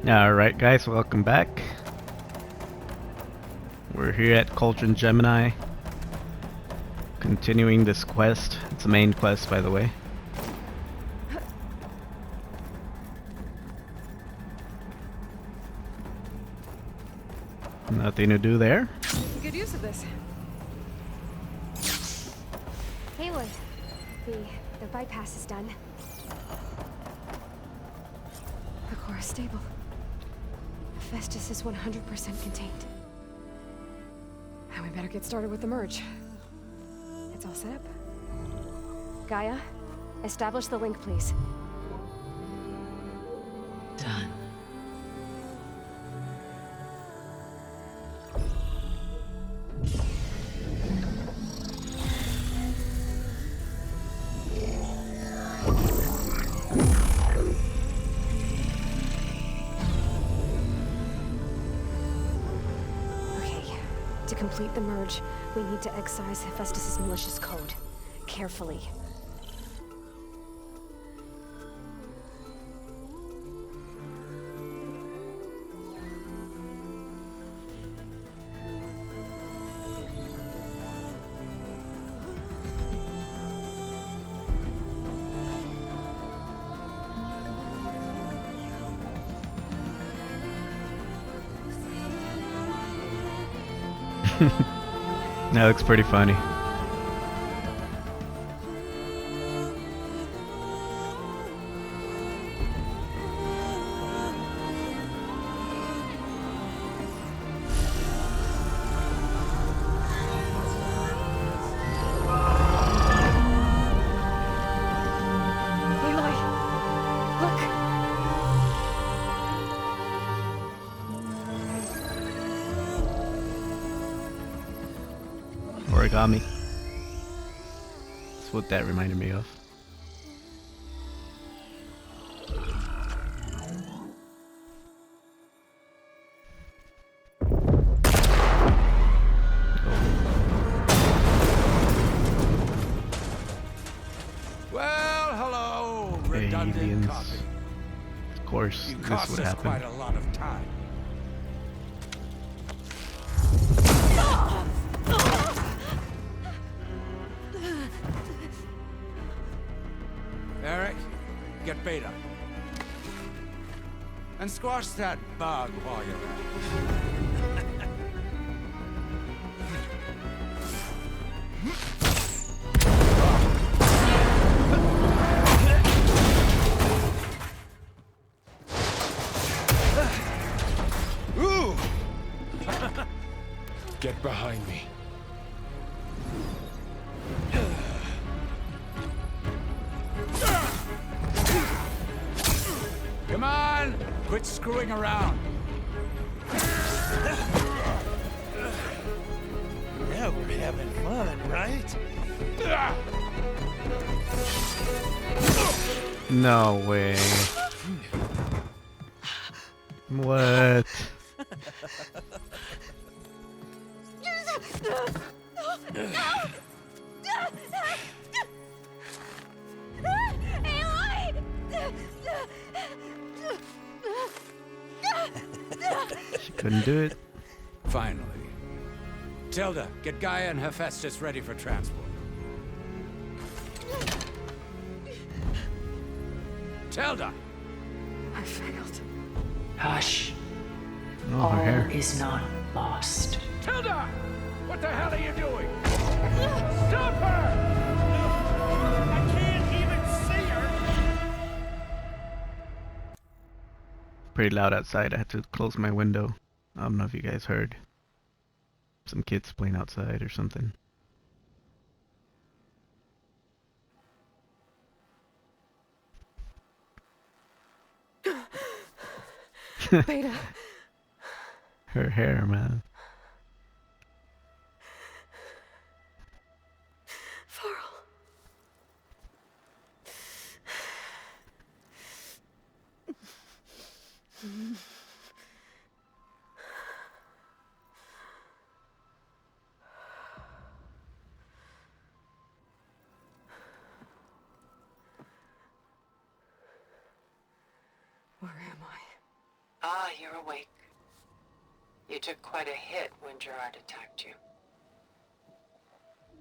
Alright guys, welcome back. We're here at Cauldron Gemini, continuing this quest. It's a main quest, by the way. Nothing to do there. Good use of this. Aloy, the bypass is done. The core is stable. Hephaestus is 100% contained. Now we better get started with the merge. It's all set up. Gaia, establish the link, please. Done. Okay, to complete the merge, we need to excise Hephaestus's malicious code. Carefully. That looks pretty funny. Aloy! Look! Origami. That's what that reminded me of. Well, hello, redundant Aliens. copy. Of course, You this cost would us happen. quite a lot of time. Eric, get Beta. And squash that bug while you're at it. Ooh! Get behind me. Come on! Quit screwing around. Now we're having fun, right? No way. What? She couldn't do it. Finally. Tilda, get Gaia and Hephaestus ready for transport. Tilda! I failed. Hush. Oh, her All hair. is not lost. Tilda! What the hell are you doing? Stop her! I can't even see her! Pretty loud outside. I had to close my window. I don't know if you guys heard. Some kids playing outside or something. Beta, Her hair, man. Farrell. Where am I? Ah, you're awake. You took quite a hit when Gerard attacked you.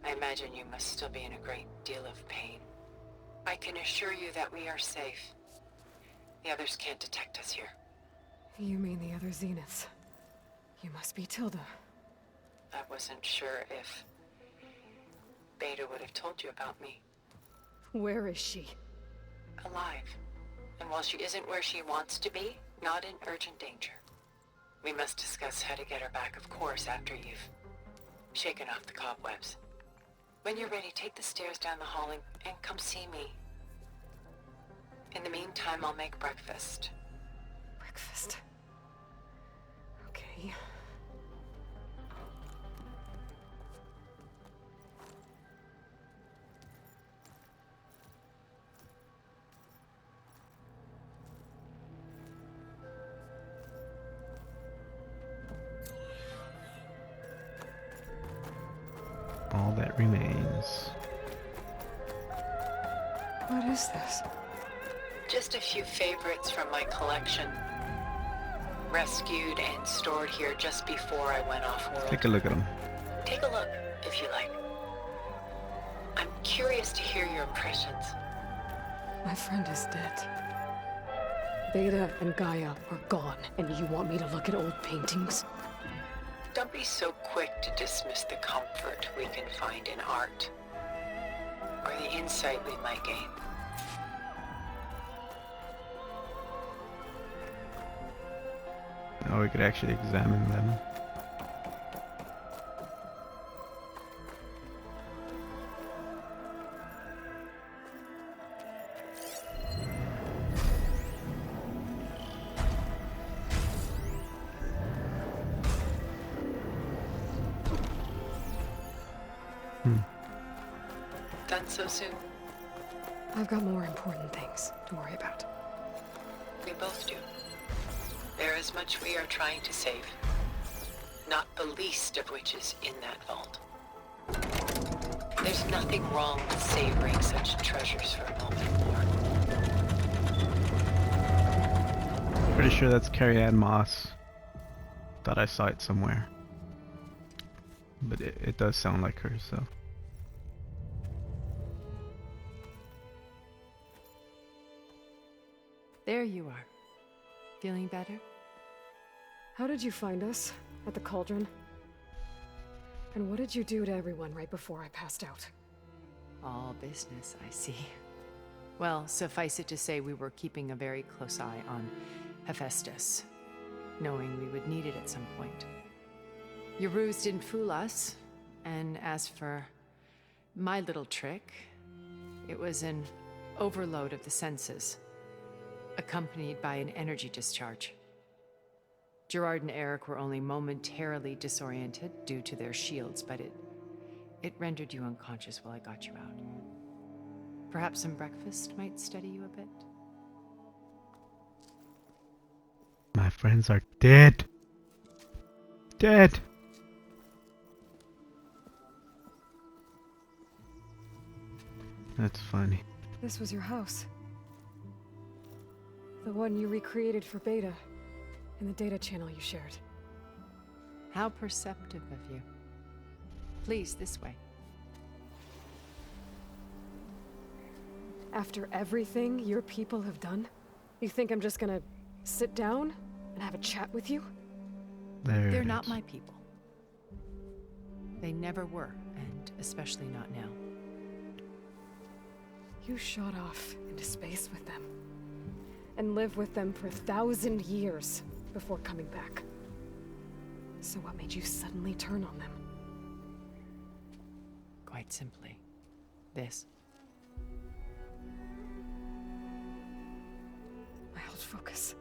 I imagine you must still be in a great deal of pain. I can assure you that we are safe. The others can't detect us here. You mean the other Zeniths? You must be Tilda. I wasn't sure if Beta would have told you about me. Where is she? Alive. And while she isn't where she wants to be, not in urgent danger. We must discuss how to get her back, of course, after you've shaken off the cobwebs. When you're ready, take the stairs down the hall and come see me. In the meantime, I'll make breakfast. Breakfast. Okay. All that remains. What is this? Just a few favorites from my collection. Rescued and stored here just before I went off-world. Take a look at them. Take a look, if you like. I'm curious to hear your impressions. My friend is dead. Beta and Gaia are gone, and you want me to look at old paintings? Don't be so quick to dismiss the comfort we can find in art, or the insight we might gain. Now we could actually examine them. Done so soon? I've got more important things to worry about. We both do. There is much we are trying to save. Not the least of which is in that vault. There's nothing wrong with savoring such treasures for a moment more. Pretty sure that's Carrie Ann Moss. Thought I saw it somewhere. But it does sound like her, so. There you are. Feeling better? How did you find us? At the cauldron? And what did you do to everyone right before I passed out? All business, I see. Well, suffice it to say we were keeping a very close eye on Hephaestus, knowing we would need it at some point. Your ruse didn't fool us, and as for my little trick, it was an overload of the senses, accompanied by an energy discharge. Gerard and Eric were only momentarily disoriented due to their shields, but it rendered you unconscious while I got you out. Perhaps some breakfast might steady you a bit? My friends are dead. Dead. That's funny. This was your house. The one you recreated for Beta, in the data channel you shared. How perceptive of you. Please, this way. After everything your people have done, you think I'm just gonna sit down and have a chat with you? There They're it not is. my people. They never were, and especially not now. You shot off into space with them, and lived with them for 1,000 years before coming back. So what made you suddenly turn on them? Quite simply, this. My old focus.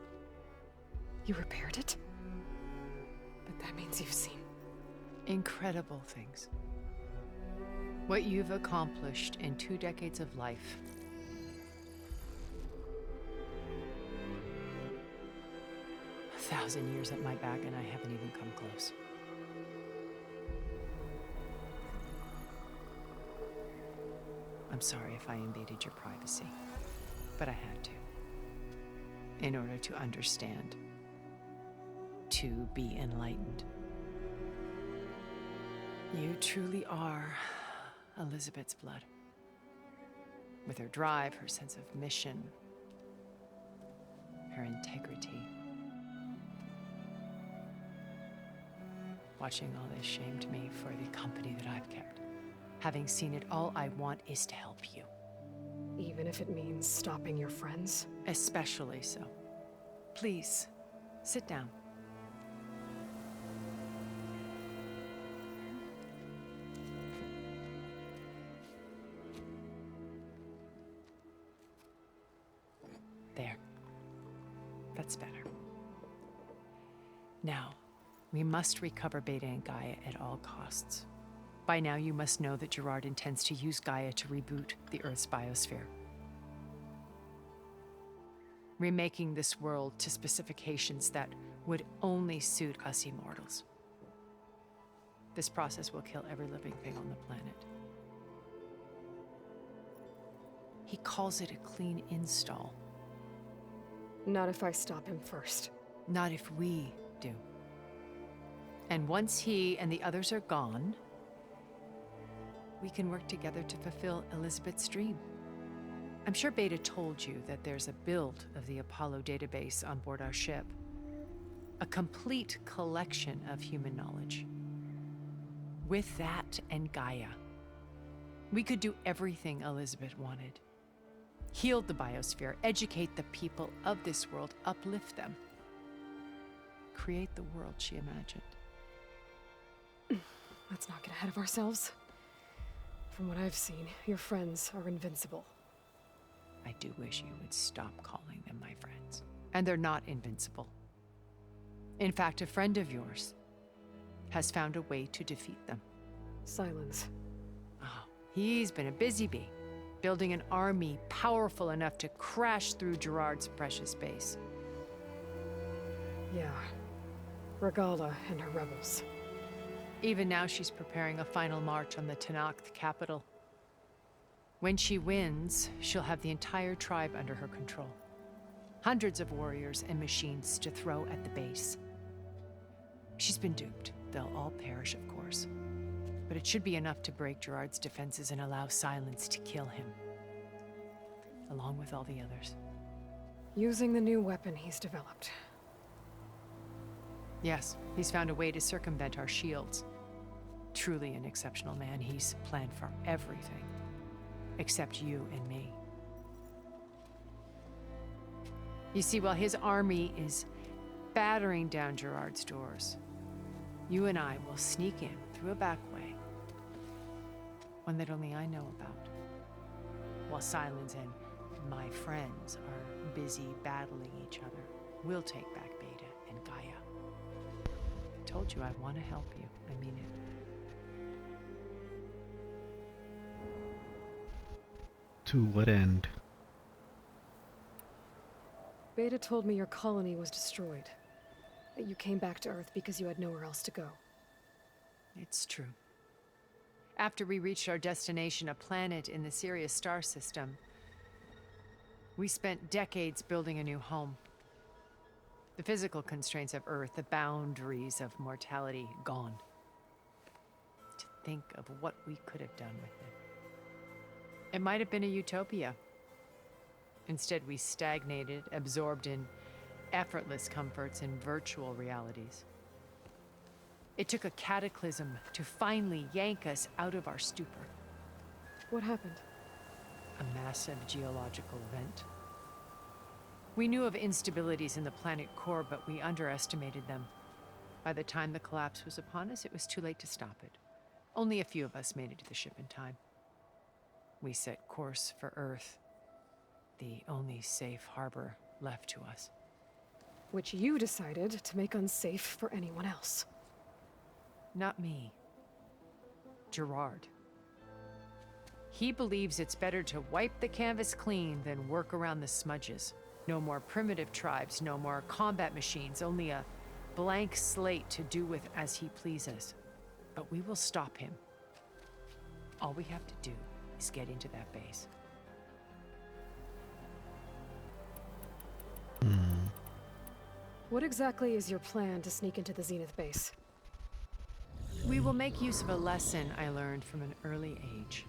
You repaired it? But that means you've seen. Incredible things. What you've accomplished in 2 decades of life. A 1,000 years at my back and I haven't even come close. I'm sorry if I invaded your privacy, but I had to. In order to understand to be enlightened. You truly are Elizabeth's blood. With her drive, her sense of mission, her integrity. Watching all this shamed me for the company that I've kept. Having seen it, all I want is to help you. Even if it means stopping your friends? Especially so. Please, sit down. There. That's better. Now, we must recover Beta and Gaia at all costs. By now, you must know that Gerard intends to use Gaia to reboot the Earth's biosphere. Remaking this world to specifications that would only suit us immortals. This process will kill every living thing on the planet. He calls it a clean install. Not if I stop him first. Not if we do. And once he and the others are gone, we can work together to fulfill Elizabeth's dream. I'm sure Beta told you that there's a build of the Apollo database on board our ship. A complete collection of human knowledge. With that and Gaia, we could do everything Elizabeth wanted. Heal the biosphere, educate the people of this world, uplift them. Create the world she imagined. Let's not get ahead of ourselves. From what I've seen, your friends are invincible. I do wish you would stop calling them my friends. And they're not invincible. In fact, a friend of yours has found a way to defeat them. Silence. Oh, he's been a busy bee, building an army powerful enough to crash through Gerard's precious base. Yeah. Regalla and her rebels. Even now, she's preparing a final march on the Tenakth capital. When she wins, she'll have the entire tribe under her control. Hundreds of warriors and machines to throw at the base. She's been duped. They'll all perish, of course. But it should be enough to break Gerard's defenses and allow Silence to kill him. Along with all the others. Using the new weapon he's developed. Yes, he's found a way to circumvent our shields. Truly an exceptional man. He's planned for everything. Except you and me. You see, while his army is battering down Gerard's doors, you and I will sneak in through a back way. One that only I know about. While Silence and my friends are busy battling each other, we'll take back Beta and Gaia. I told you I want to help you. I mean it. To what end? Beta told me your colony was destroyed. That you came back to Earth because you had nowhere else to go. It's true. After we reached our destination, a planet in the Sirius star system, we spent decades building a new home. The physical constraints of Earth, the boundaries of mortality, gone. To think of what we could have done with it. It might have been a utopia. Instead, we stagnated, absorbed in effortless comforts and virtual realities. It took a cataclysm to finally yank us out of our stupor. What happened? A massive geological event. We knew of instabilities in the planet core, but we underestimated them. By the time the collapse was upon us, it was too late to stop it. Only a few of us made it to the ship in time. We set course for Earth, the only safe harbor left to us. Which you decided to make unsafe for anyone else. Not me. Gerard. He believes it's better to wipe the canvas clean than work around the smudges. No more primitive tribes, no more combat machines, only a blank slate to do with as he pleases. But we will stop him. All we have to do is get into that base. What exactly is your plan to sneak into the Zenith base? We will make use of a lesson I learned from an early age.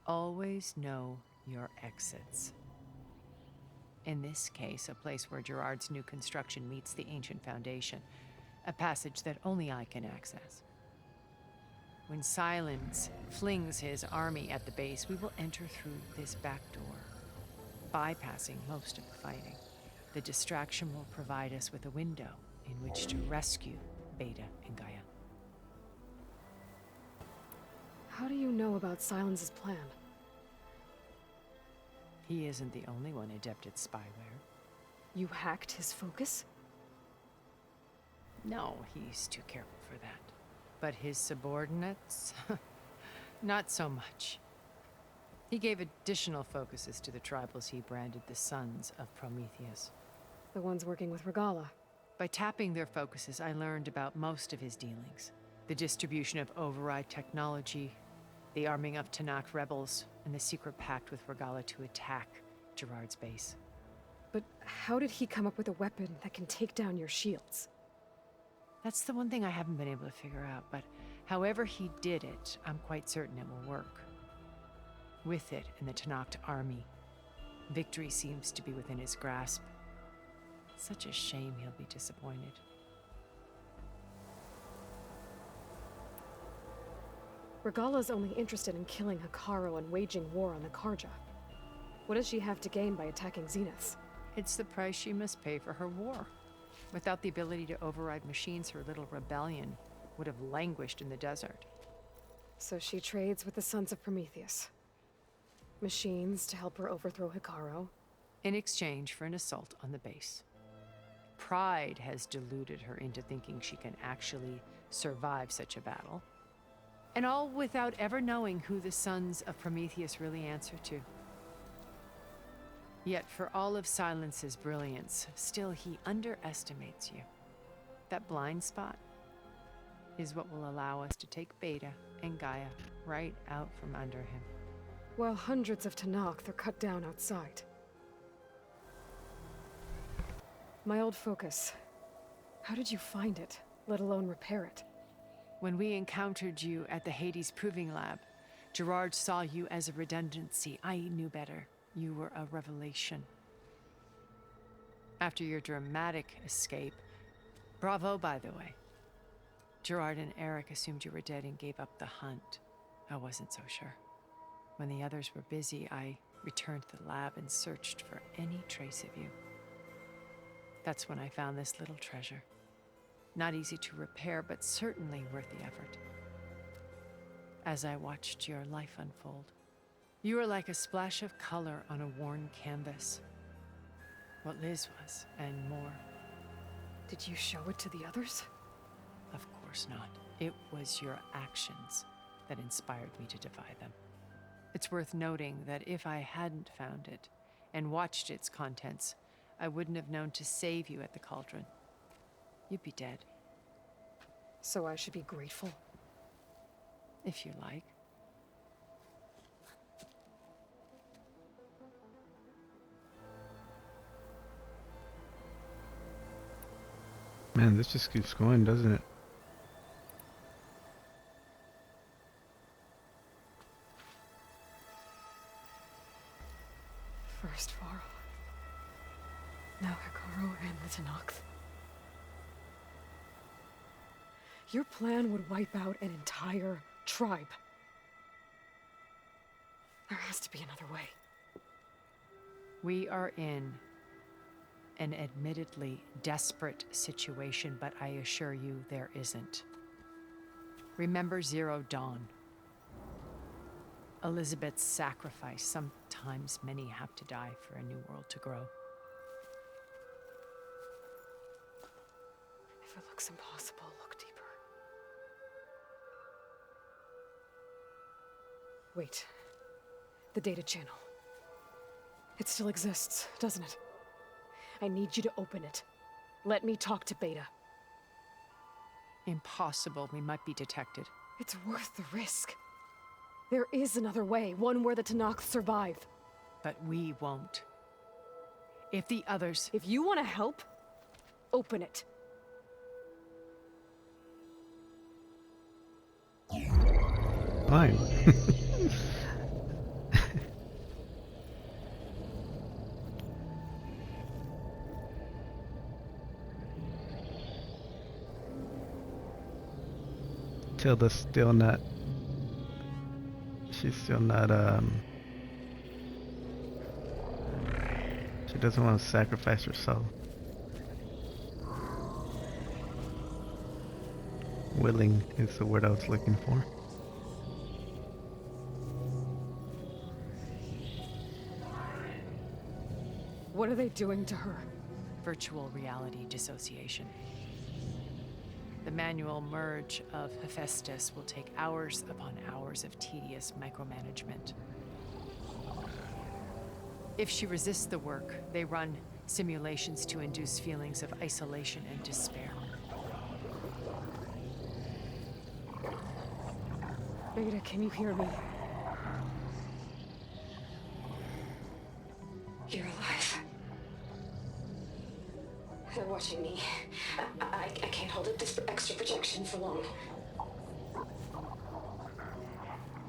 Always know your exits. In this case, a place where Gerard's new construction meets the ancient foundation, a passage that only I can access. When Silence flings his army at the base, we will enter through this back door, bypassing most of the fighting. The distraction will provide us with a window in which to rescue Beta and Gaia. How do you know about Silence's plan? He isn't the only one adept at spyware. You hacked his focus? No, he's too careful for that. But his subordinates? Not so much. He gave additional focuses to the tribals he branded the Sons of Prometheus. The ones working with Regalla. By tapping their focuses, I learned about most of his dealings. The distribution of override technology, the arming of Tanakh rebels, and the secret pact with Regalla to attack Gerard's base. But how did he come up with a weapon that can take down your shields? That's the one thing I haven't been able to figure out, but however he did it, I'm quite certain it will work. With it and the Tanakh army, victory seems to be within his grasp. Such a shame he'll be disappointed. Regalla's only interested in killing Hekarro and waging war on the Karja. What does she have to gain by attacking Zeniths? It's the price she must pay for her war. Without the ability to override machines, her little rebellion would have languished in the desert. So she trades with the Sons of Prometheus. Machines to help her overthrow Hekarro. In exchange for an assault on the base. Pride has deluded her into thinking she can actually survive such a battle. And all without ever knowing who the Sons of Prometheus really answer to. Yet for all of Silence's brilliance, still he underestimates you. That blind spot is what will allow us to take Beta and Gaia right out from under him. While hundreds of Tanakh are cut down outside. My old focus. How did you find it, let alone repair it? When we encountered you at the Hades Proving Lab, Gerard saw you as a redundancy. I knew better. You were a revelation. After your dramatic escape, bravo, by the way. Gerard and Eric assumed you were dead and gave up the hunt. I wasn't so sure. When the others were busy, I returned to the lab and searched for any trace of you. That's when I found this little treasure. Not easy to repair, but certainly worth the effort. As I watched your life unfold, you were like a splash of color on a worn canvas. What Liz was, and more. Did you show it to the others? Of course not. It was your actions that inspired me to defy them. It's worth noting that if I hadn't found it and watched its contents, I wouldn't have known to save you at the cauldron. You'd be dead. So I should be grateful? If you like. Man, this just keeps going, doesn't it? First Varl. Now Hekarro and the Tanakh. Your plan would wipe out an entire tribe. There has to be another way. We are in an admittedly desperate situation, but I assure you there isn't. Remember Zero Dawn. Elizabeth's sacrifice. Sometimes many have to die for a new world to grow. If it looks impossible, look deeper. Wait. The data channel. It still exists, doesn't it? I need you to open it. Let me talk to Beta. Impossible. We might be detected. It's worth the risk. There is another way, one where the Tanakh survive. But we won't. If the others... If you want to help, open it. Fine. Tilda's still not. She's still not. She doesn't want to sacrifice her soul. Willing is the word I was looking for. What are they doing to her? Virtual reality dissociation. The manual merge of Hephaestus will take hours upon hours of tedious micromanagement. If she resists the work, they run simulations to induce feelings of isolation and despair. Beta, can you hear me? You're alive. They're watching me. I can't hold up this extra projection for long.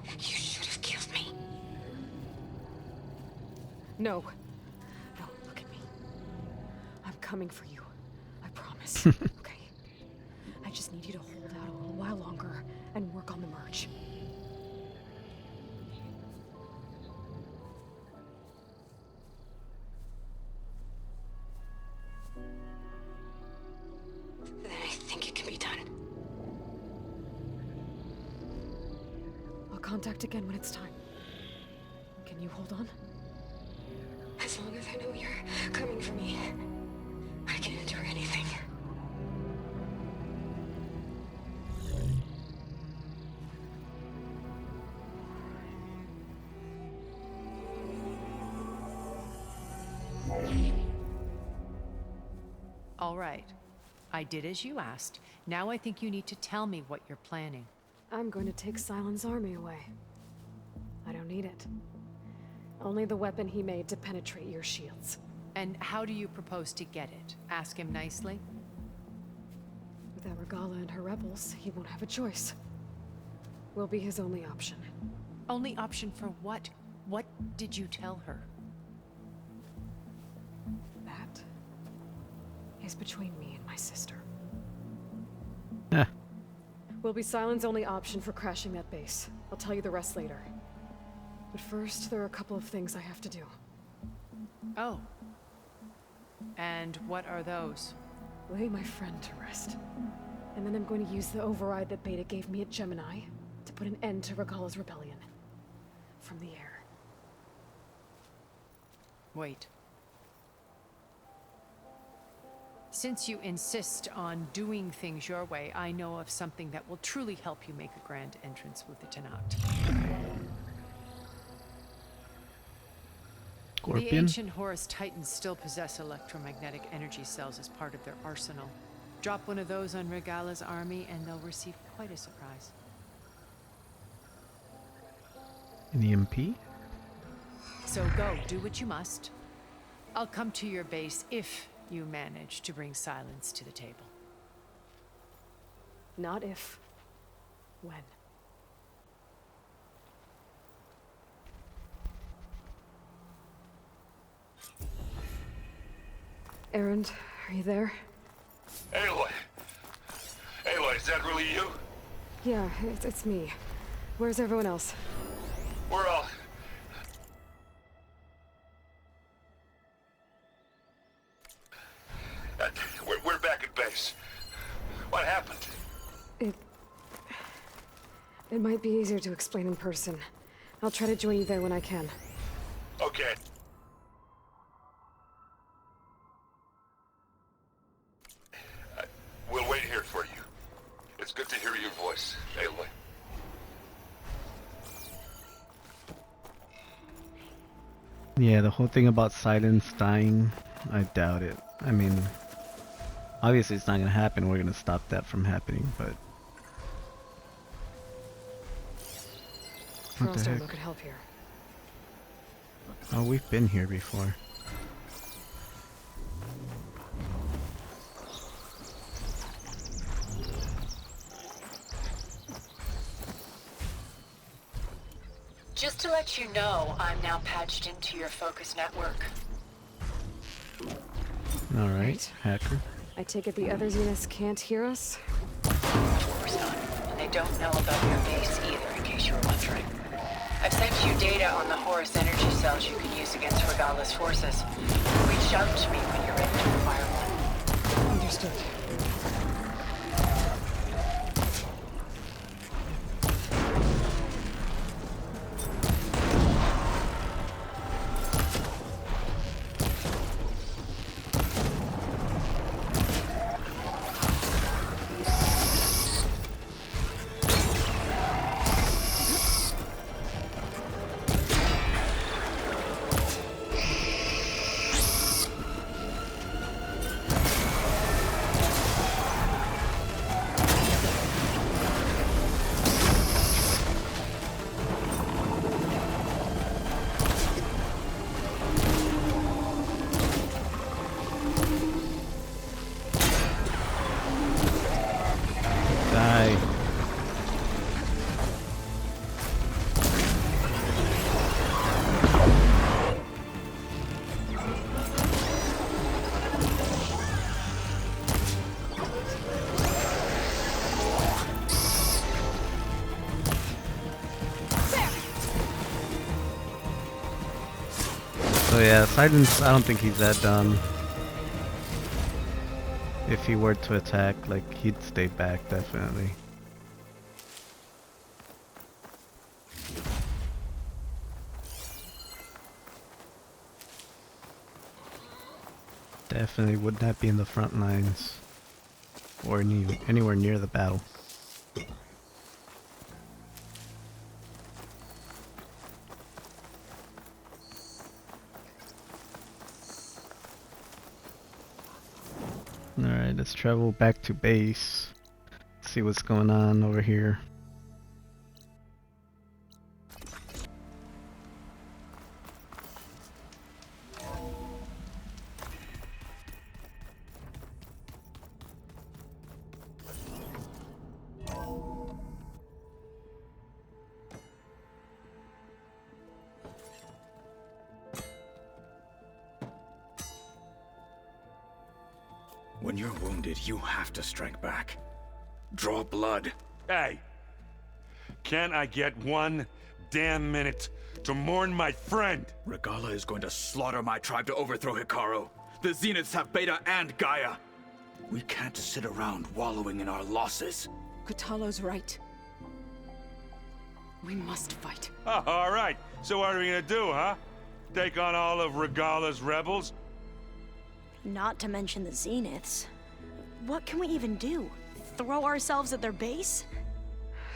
You should have killed me. No. No, look at me. I'm coming for you. I promise. Okay? I just need you to hold out a little while longer and work on the merge. Then I think it can be done. I'll contact again when it's time. Can you hold on? As long as I know you're coming for me, I can endure anything. All right. I did as you asked. Now I think you need to tell me what you're planning. I'm going to take Silent's army away. I don't need it. Only the weapon he made to penetrate your shields. And how do you propose to get it? Ask him nicely? Without Regalla and her rebels, he won't have a choice. We'll be his only option. Only option for what? What did you tell her? That is between me and my sister. Eh. Will be Silent's only option for crashing that base. I'll tell you the rest later. But first, there are a couple of things I have to do. Oh. And what are those? Lay my friend to rest. And then I'm going to use the override that Beta gave me at Gemini to put an end to Regalla's rebellion. From the air. Wait. Since you insist on doing things your way, I know of something that will truly help you make a grand entrance with the Tenat. The Scorpion? ancient Horus Titans still possess electromagnetic energy cells as part of their arsenal. Drop one of those on Regalla's army and they'll receive quite a surprise. An EMP? So go, do what you must. I'll come to your base if you manage to bring silence to the table. Not if. When. Erend, are you there? Aloy! Aloy, is that really you? Yeah, it's me. Where's everyone else? We're all... We're back at base. What happened? It might be easier to explain in person. I'll try to join you there when I can. Okay. We'll wait here for you. It's good to hear your voice, Aloy. Yeah, the whole thing about Silence dying, I doubt it. I mean, obviously it's not gonna happen. We're gonna stop that from happening, but... What the heck? Could help here. Oh, we've been here before. Just to let you know, I'm now patched into your focus network. Alright, hacker. I take it the other Zeniths can't hear us? Of course not. And they don't know about your base either, in case you were wondering. I've sent you data on the Horus energy cells you can use against Regalla's forces. Reach out to me when you're ready to acquire one. Understood. Die. So yeah, Silence, I don't think he's that dumb. If he were to attack, like, he'd stay back, definitely. Definitely would not be in the front lines. Or anywhere near the battle. Alright, let's travel back to base. See what's going on over here. When you're wounded, you have to strike back. Draw blood. Hey! Can't I get one damn minute to mourn my friend? Regalla is going to slaughter my tribe to overthrow Hikaru. The Zeniths have Beta and Gaia. We can't sit around wallowing in our losses. Kotallo's right. We must fight. Oh, all right. So what are we gonna do, huh? Take on all of Regalla's rebels? Not to mention the Zeniths. What can we even do? Throw ourselves at their base?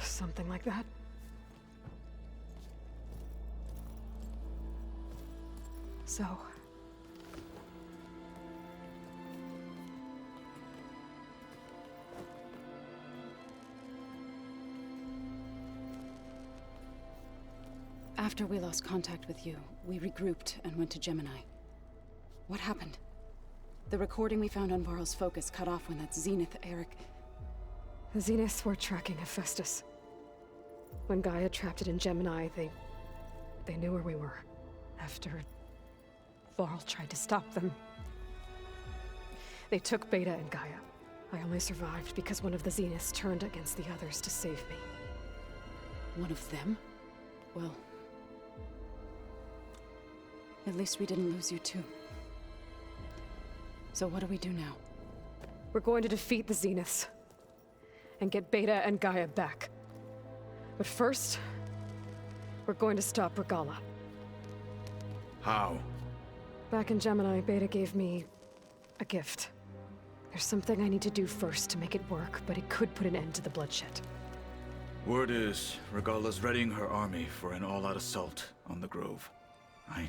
Something like that. So... After we lost contact with you, we regrouped and went to Gemini. What happened? The recording we found on Varl's focus cut off when that Zenith Eric... The Zeniths were tracking Hephaestus. When Gaia trapped it in Gemini, they knew where we were. After Varl tried to stop them. They took Beta and Gaia. I only survived because one of the Zeniths turned against the others to save me. One of them? Well... at least we didn't lose you too. So what do we do now? We're going to defeat the Zeniths. And get Beta and Gaia back. But first, we're going to stop Regalla. How? Back in Gemini, Beta gave me a gift. There's something I need to do first to make it work, but it could put an end to the bloodshed. Word is, Regalla's readying her army for an all-out assault on the Grove. I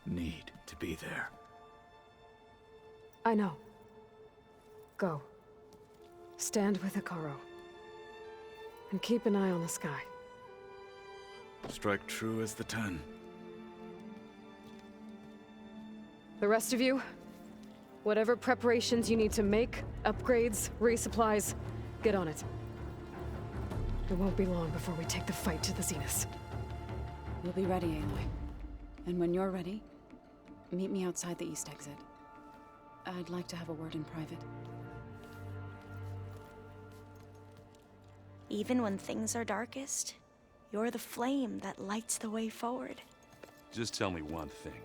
need to be there. I know. Go. Stand with Hikaru. And keep an eye on the sky. Strike true as the 10. The rest of you, whatever preparations you need to make, upgrades, resupplies, get on it. It won't be long before we take the fight to the Zeniths. We'll be ready, Aloy. And when you're ready, meet me outside the east exit. I'd like to have a word in private. Even when things are darkest, you're the flame that lights the way forward. Just tell me one thing.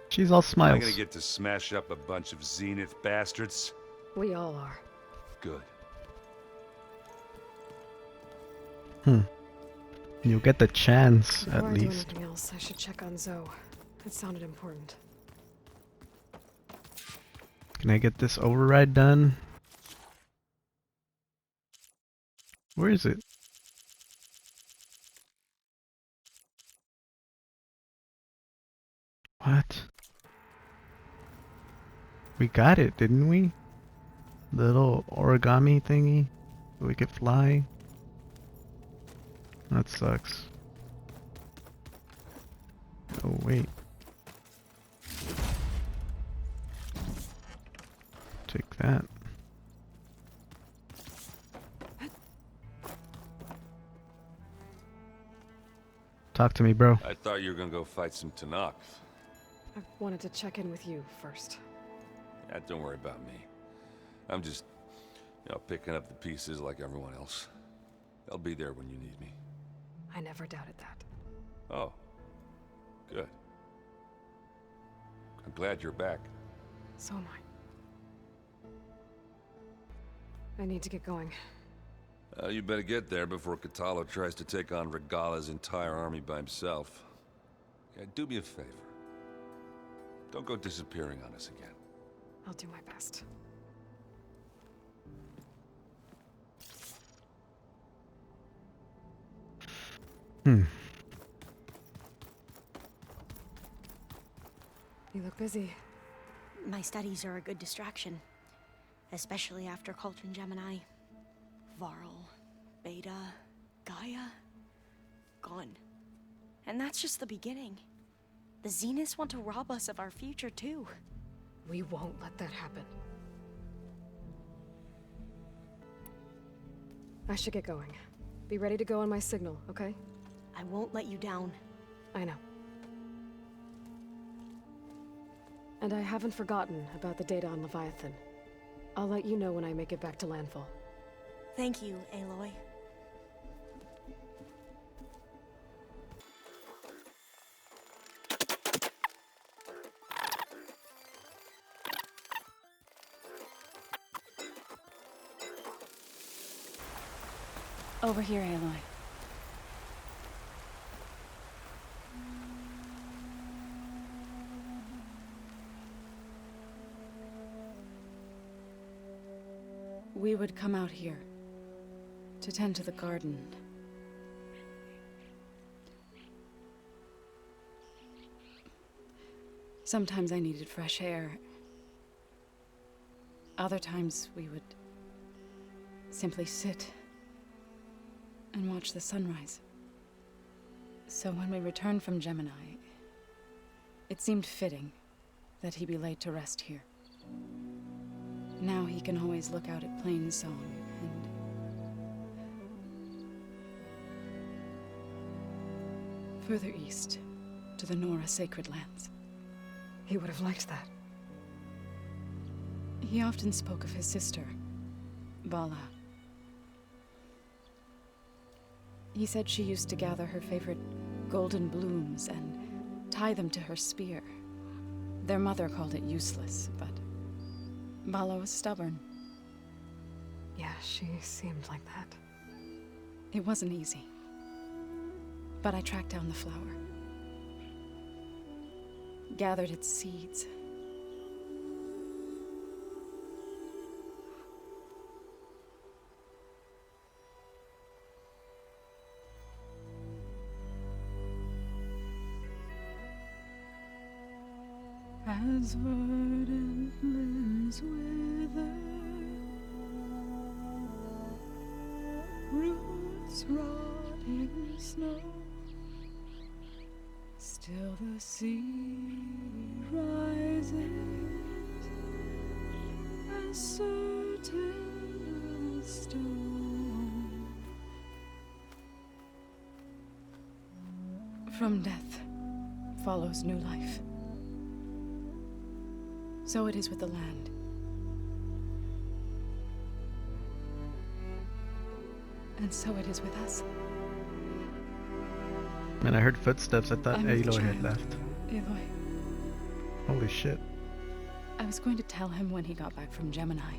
She's all Am I smiles. gonna get to smash up a bunch of Zenith bastards? We all are. Good. You'll get the chance, Before at I do least. anything else, I should check on Zoe. It sounded important. Can I get this override done? Where is it? What? We got it, didn't we? The little origami thingy? So we could fly? That sucks. Oh, wait. Take that. Talk to me, bro. I thought you were gonna go fight some Tanakh. I wanted to check in with you first. Yeah, don't worry about me. I'm just, picking up the pieces like everyone else. I'll be there when you need me. I never doubted that. Oh, good. I'm glad you're back. So am I. I need to get going. You better get there before Katalo tries to take on Regalla's entire army by himself. Yeah, do me a favor. Don't go disappearing on us again. I'll do my best. You look busy. My studies are a good distraction, especially after Cauldron Gemini. Varl, Beta, Gaia, gone. And that's just the beginning. The Zeniths want to rob us of our future too. We won't let that happen. I should get going. Be ready to go on my signal, okay? I won't let you down. I know. And I haven't forgotten about the data on Leviathan. I'll let you know when I make it back to landfall. Thank you, Aloy. Over here, Aloy. We would come out here to tend to the garden. Sometimes I needed fresh air. Other times we would simply sit and watch the sunrise. So when we returned from Gemini, it seemed fitting that he be laid to rest here. Now he can always look out at Plainsong and... further east, to the Nora Sacred Lands. He would have liked that. He often spoke of his sister, Bala. He said she used to gather her favorite golden blooms and tie them to her spear. Their mother called it useless, but Bala was stubborn. Yeah, she seemed like that. It wasn't easy. But I tracked down the flower. Gathered its seeds. As verdant limbs wither, roots rot in snow, still the sea rises, as certain as stone. From death follows new life. So it is with the land. And so it is with us. Man, I heard footsteps. I thought I'm with Aloy had child, left. Aloy. Holy shit. I was going to tell him when he got back from Gemini.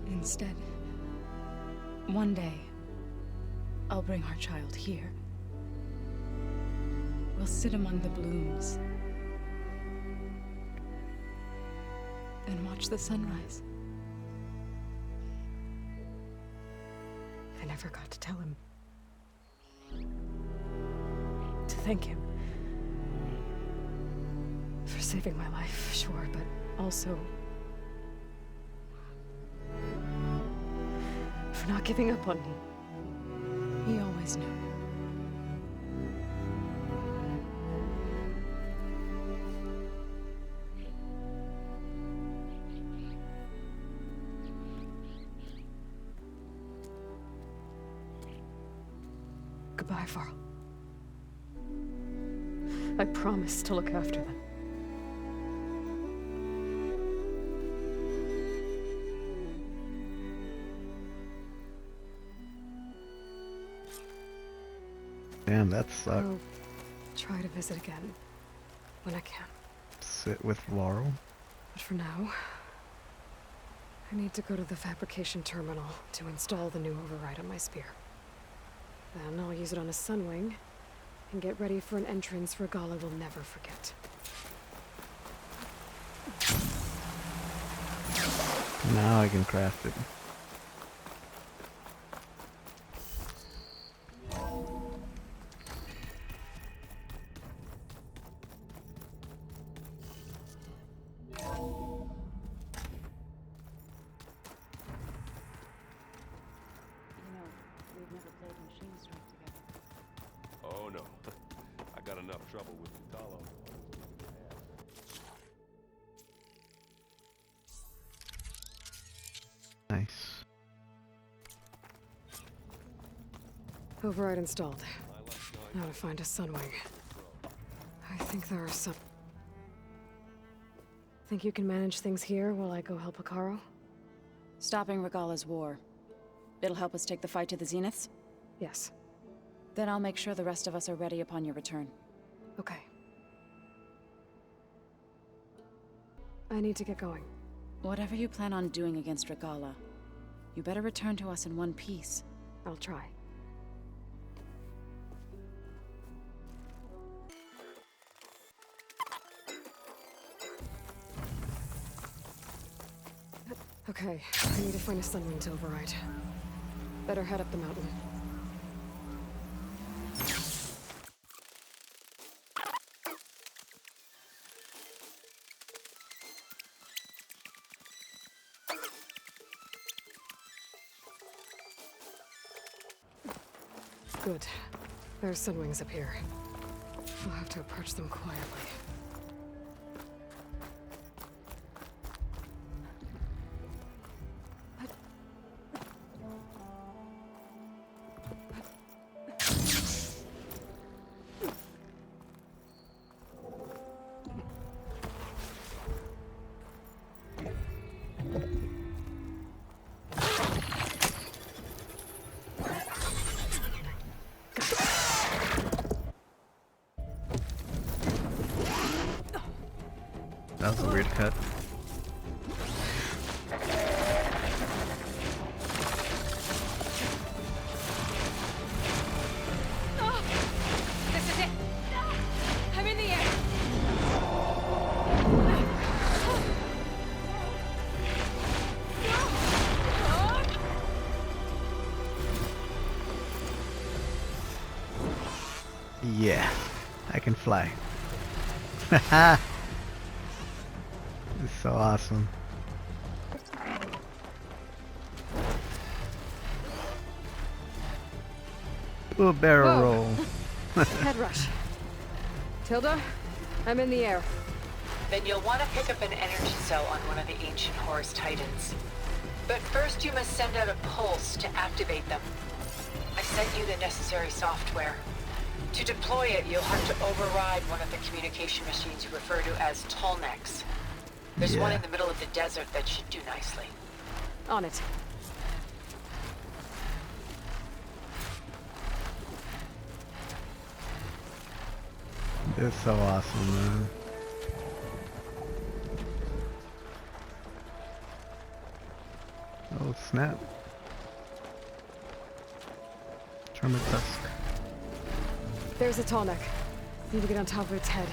Instead, one day, I'll bring our child here. We'll sit among the blooms and watch the sunrise. I never got to tell him. To thank him. For saving my life, sure, but also for not giving up on me. He always knew. Goodbye, Varl. I promise to look after them. Damn, that sucked. I'll try to visit again when I can. Sit with Laurel. But for now, I need to go to the fabrication terminal to install the new override on my spear. Then I'll use it on a sunwing and get ready for an entrance Regalla will never forget. Now I can craft it. Oh no. I got enough trouble with Catalo. Nice. Override installed. Now to find a sunwing. I think there are some... Think you can manage things here while I go help Akaro? Stopping Regalla's war. It'll help us take the fight to the Zeniths? Yes. Then I'll make sure the rest of us are ready upon your return. Okay. I need to get going. Whatever you plan on doing against Regalla, you better return to us in one piece. I'll try. Okay, I need to find a sunwing to override. Better head up the mountain. Good. There's sunwings up here. I'll have to approach them quietly. That was a weird cut. Oh, this is it. I'm in the air. Yeah, I can fly. Haha. It's so awesome. Ooh, barrel Whoa. roll. Head rush. Tilda, I'm in the air. Then you'll want to pick up an energy cell on one of the ancient Horus Titans. But first you must send out a pulse to activate them. I sent you the necessary software. To deploy it, you'll have to override one of the communication machines you refer to as Tallnecks. There's one in the middle of the desert that should do nicely. On it. It's so awesome, man. Oh snap. Tremor tusk. There's a Tallneck. Need to get on top of its head.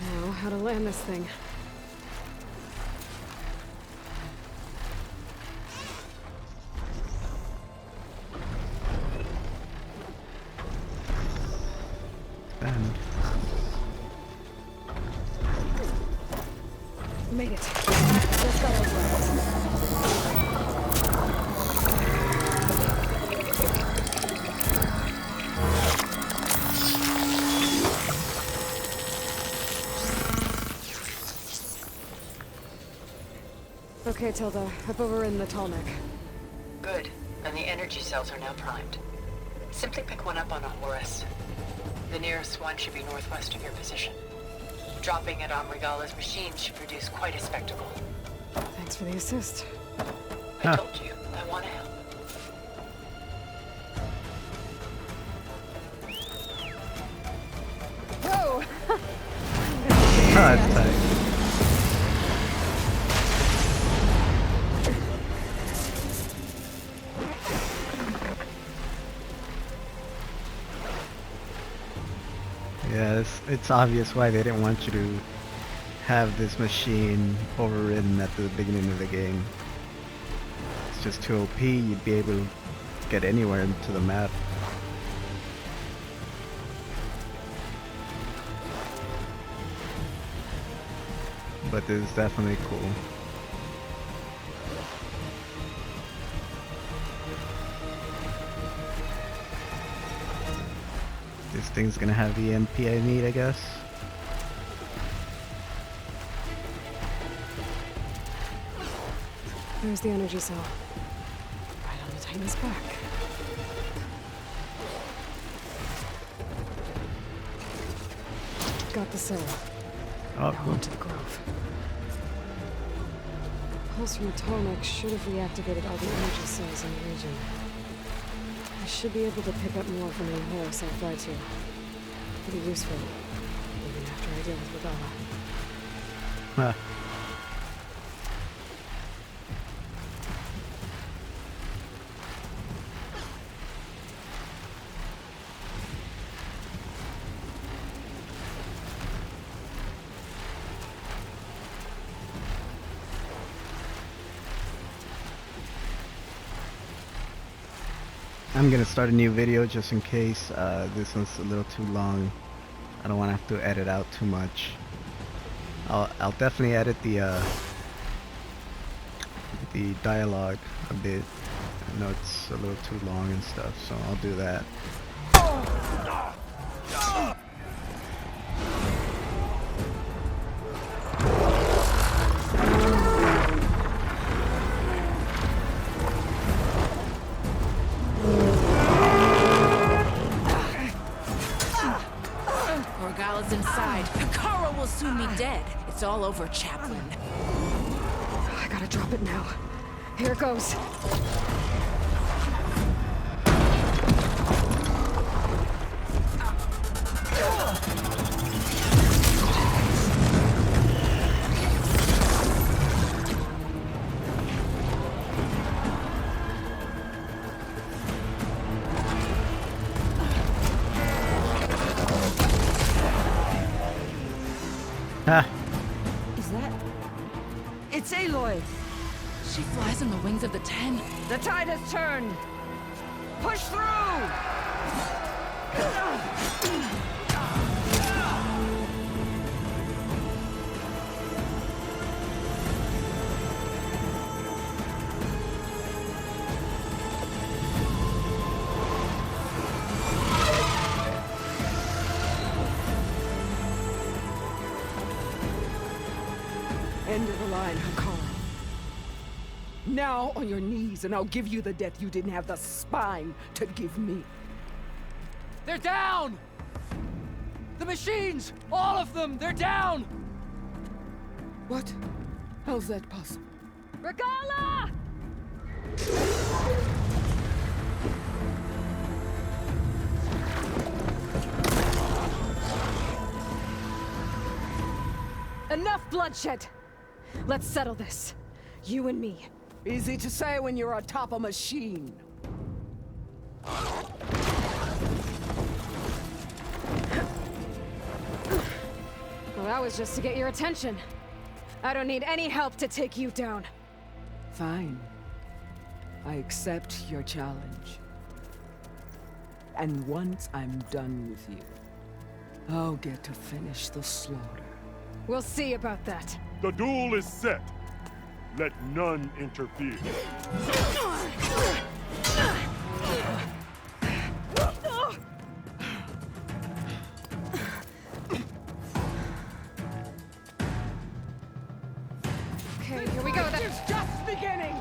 Now, how to land this thing. Bend. Made it. Let's go over it. Okay, Tilda. I've overridden the Tallneck. Good. And the energy cells are now primed. Simply pick one up on a Horus. The nearest one should be northwest of your position. Dropping it on Regalla's machine should produce quite a spectacle. Thanks for the assist. I told you, I want to help. Whoa! Oh, that's tight. Yeah, it's obvious why they didn't want you to have this machine overridden at the beginning of the game. It's just too OP, you'd be able to get anywhere into the map. But this is definitely cool. This thing's gonna have the MP I need, I guess. There's the energy cell. Right on the Titan's back. Got the cell. Oh, Now cool. onto the grove. Pulse from the Tallneck should have reactivated all the energy cells in the region. I should be able to pick up more from any Horus I fly to. Pretty useful, even after I deal with Regalla. Huh. I'm gonna start a new video just in case this one's a little too long. I don't want to have to edit out too much. I'll definitely edit the dialogue a bit. I know it's a little too long and stuff, so I'll do that. Regalla's inside. Hikaru will soon be dead. It's all over, Chaplain. I gotta drop it now. Here it goes. Ah. Is that... It's Aloy! She flies on the wings of the 10. The tide has turned! Push through! End of the line, Hikaru. Now on your knees, and I'll give you the death you didn't have the spine to give me. They're down! The machines! All of them! They're down! What? How's that possible? Regalla! Enough bloodshed! Let's settle this. You and me. Easy to say when you're atop a machine. Well, that was just to get your attention. I don't need any help to take you down. Fine. I accept your challenge. And once I'm done with you, I'll get to finish the slaughter. We'll see about that. The duel is set. Let none interfere. Okay, here we go. It's just beginning.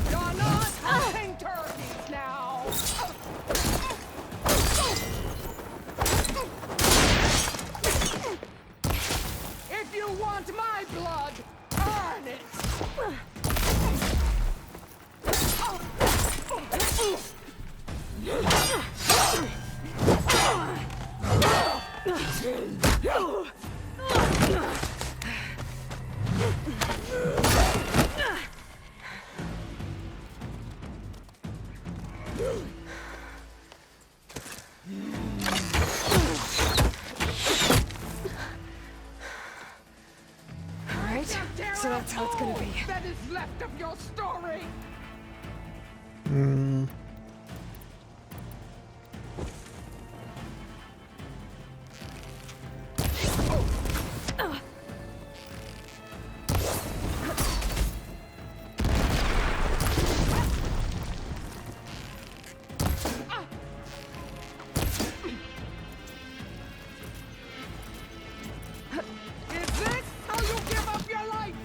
You're not hunting turkeys now! If you want my blood, earn it. All right, so that's how it's gonna be. That is left of your story. Is this how you give up your life?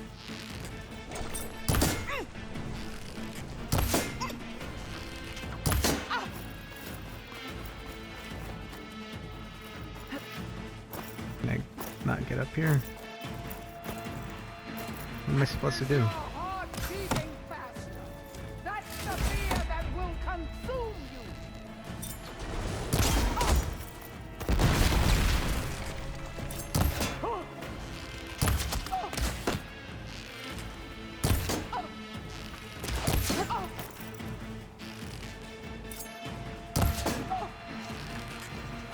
Can I not get up here? What am I supposed to do? Your heart beating faster. That's the fear that will consume you.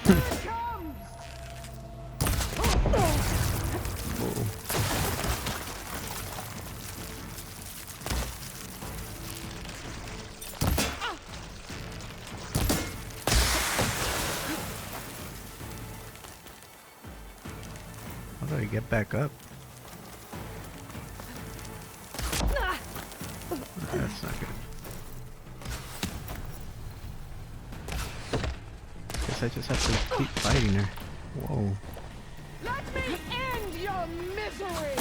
Here it comes. How do I get back up? That's not good. Guess I just have to keep fighting her. Whoa. Let me end your misery.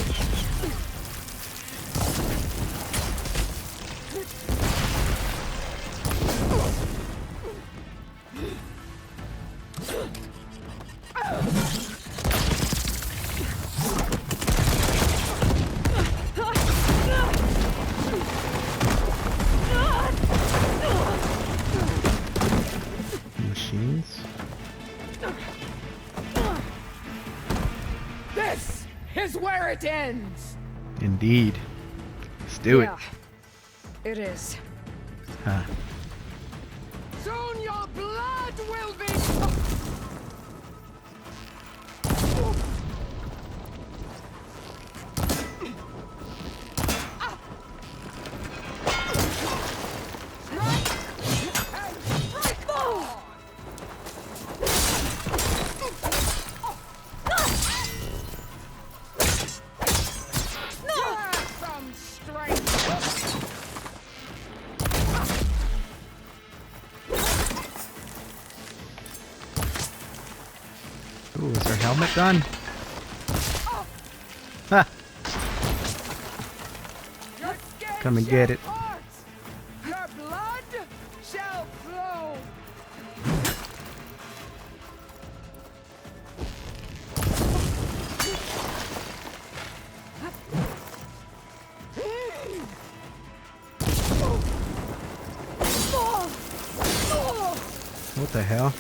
Machines? This is where it ends. Indeed. Let's do it. It is. Huh. Soon your blood will be. Some strength. Ooh, is her helmet gone? Ha! Come and get it. Your blood shall flow. What the hell?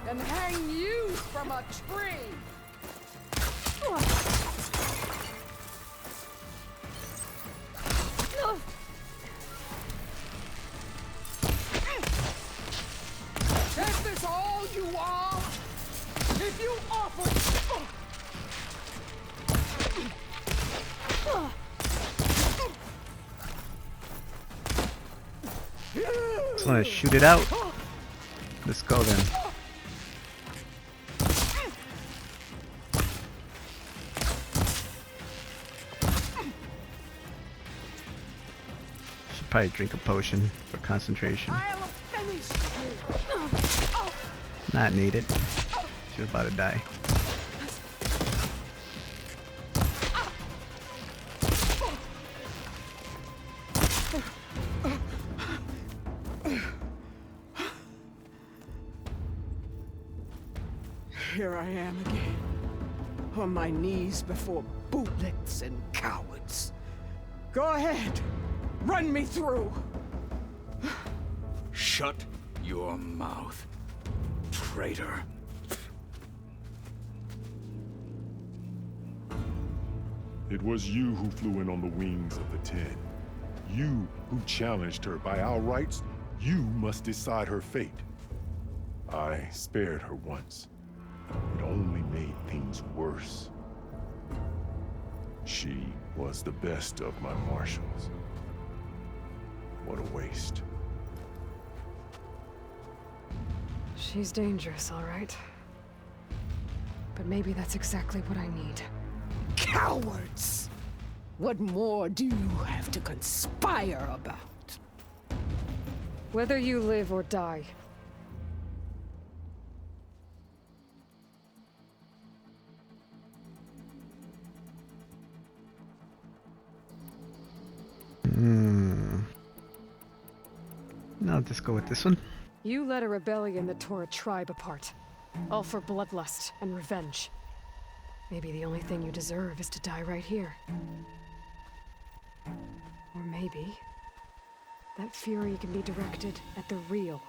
And hang you from a tree. Is this all you are? If you offer... Just wanna shoot it out. Let's go then. Should probably drink a potion for concentration. Not needed. She was about to die. Here I am again, on my knees before bootlets and cowards. Go ahead, run me through. Shut your mouth, traitor. It was you who flew in on the wings of the Ten. You who challenged her. By our rights, you must decide her fate. I spared her once. It only made things worse. She was the best of my marshals. What a waste. She's dangerous, all right. But maybe that's exactly what I need. Cowards! What more do you have to conspire about? Whether you live or die. I'll just go with this one. You led a rebellion that tore a tribe apart. All for bloodlust and revenge. Maybe the only thing you deserve is to die right here. Or maybe that fury can be directed at the real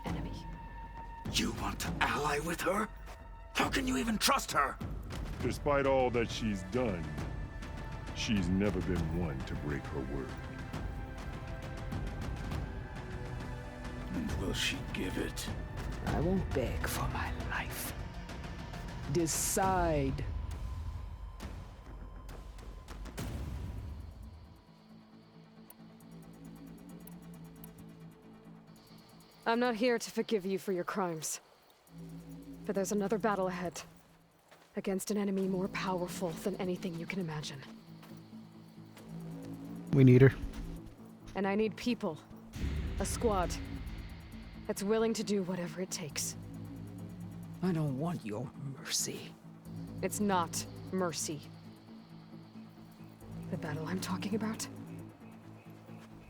enemy. You want to ally with her? How can you even trust her? Despite all that she's done, she's never been one to break her word. And will she give it? I won't beg for my life. Decide. I'm not here to forgive you for your crimes. But there's another battle ahead. Against an enemy more powerful than anything you can imagine. We need her. And I need people. A squad. That's willing to do whatever it takes. I don't want your mercy. It's not mercy. The battle I'm talking about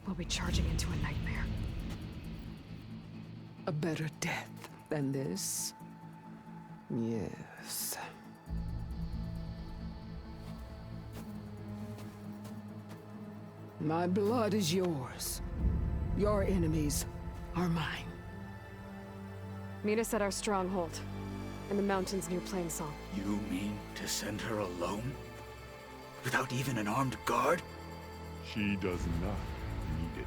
will be charging into a nightmare. A better death than this? Yes. My blood is yours. Your enemies are mine. Meet us at our stronghold, in the mountains near Plainsong. You mean to send her alone? Without even an armed guard? She does not need it.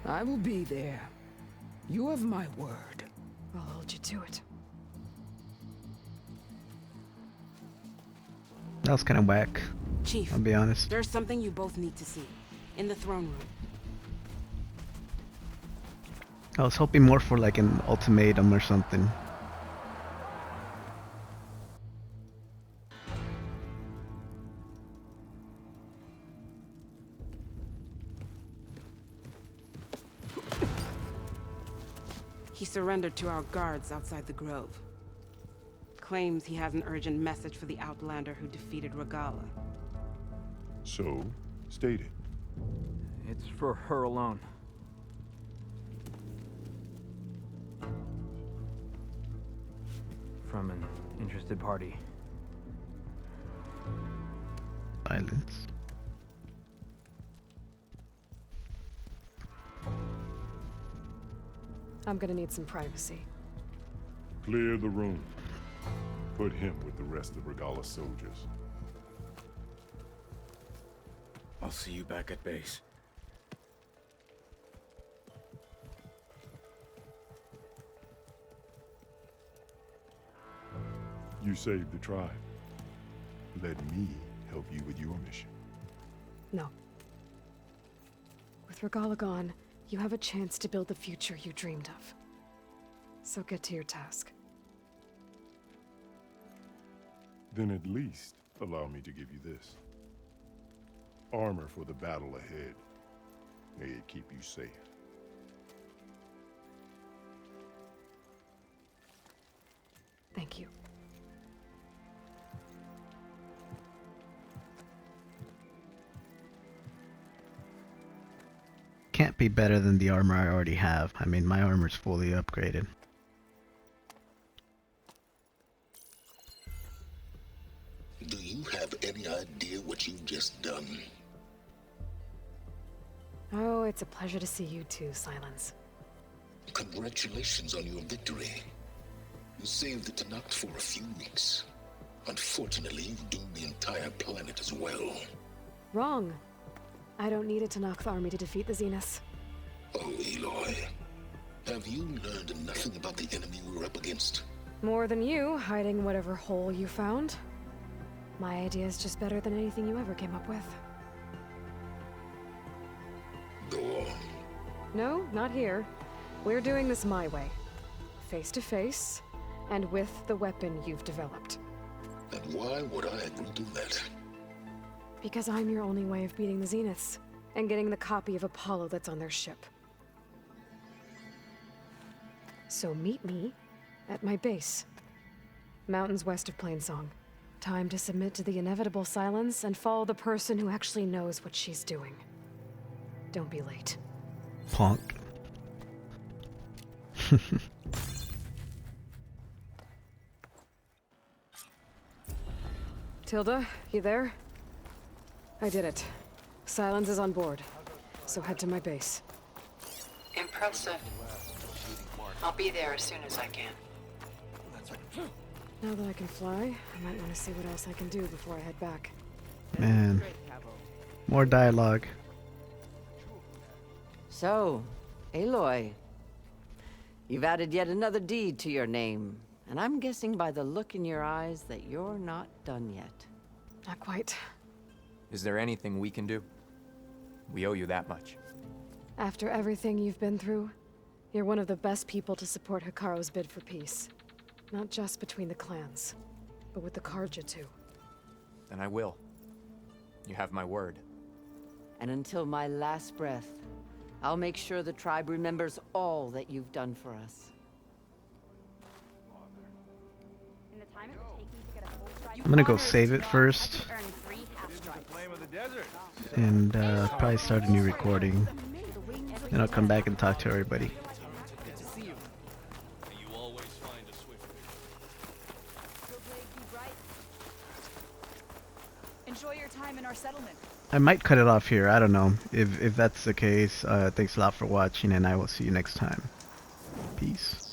I will be there. You have my word. I'll hold you to it. That was kind of whack. Chief, I'll be honest. there's something you both need to see. In the throne room. I was hoping more for like an ultimatum or something. He surrendered to our guards outside the grove. Claims he has an urgent message for the Outlander who defeated Regalla. So, state it. It's for her alone. From an interested party. Silence. I'm gonna need some privacy. Clear the room. Put him with the rest of Regalla's soldiers. I'll see you back at base. You saved the tribe. Let me help you with your mission. No. With Regalla gone, you have a chance to build the future you dreamed of. So get to your task. Then at least allow me to give you this. Armor for the battle ahead. May it keep you safe. Thank you. Can't be better than the armor I already have. I mean, my armor's fully upgraded. Do you have any idea what you've just done? Oh, it's a pleasure to see you too, Silence. Congratulations on your victory. You saved the Tanakh for a few weeks. Unfortunately, you've doomed the entire planet as well. Wrong. I don't need a Tanakh army to defeat the Zeniths. Oh, Aloy. Have you learned nothing about the enemy we're up against? More than you, hiding whatever hole you found. My idea is just better than anything you ever came up with. Go on. No, not here. We're doing this my way. Face to face, and with the weapon you've developed. And why would I agree to that? Because I'm your only way of beating the Zeniths, and getting the copy of Apollo that's on their ship. So meet me at my base. Mountains west of Plainsong. Time to submit to the inevitable silence and follow the person who actually knows what she's doing. Don't be late. Honk. Tilda, you there? I did it. Silence is on board, so head to my base. Impressive. I'll be there as soon as I can. Now that I can fly, I might want to see what else I can do before I head back. Man. More dialogue. So, Aloy, you've added yet another deed to your name, and I'm guessing by the look in your eyes that you're not done yet. Not quite. Is there anything we can do? We owe you that much. After everything you've been through, you're one of the best people to support Hikaru's bid for peace. Not just between the clans, but with the Karja too. Then I will. You have my word. And until my last breath, I'll make sure the tribe remembers all that you've done for us. I'm gonna go save it first. And probably start a new recording. Then I'll come back and talk to everybody. Enjoy your time in our settlement. I might cut it off here. I don't know. If that's the case, thanks a lot for watching, and I will see you next time. Peace.